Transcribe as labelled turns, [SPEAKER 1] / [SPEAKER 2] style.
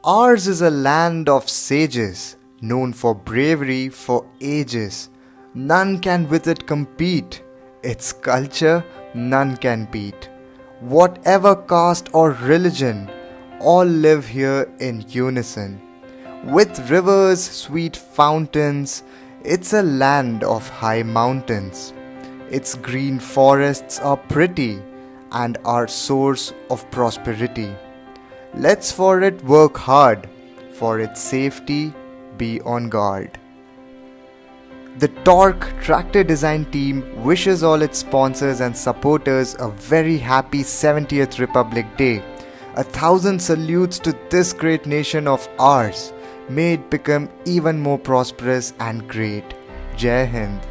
[SPEAKER 1] Ours is a land of sages, known for bravery for ages. None can with it compete. Its culture none can beat. Whatever caste or religion, all live here in unison. With rivers, sweet fountains, it's a land of high mountains. Its green forests are pretty and are source of prosperity. Let's for it work hard, for its safety be on guard. The TorQ tractor design team wishes all its sponsors and supporters a very happy 70th Republic Day. 1,000 salutes to this great nation of ours. May it become even more prosperous and great. Jai Hind.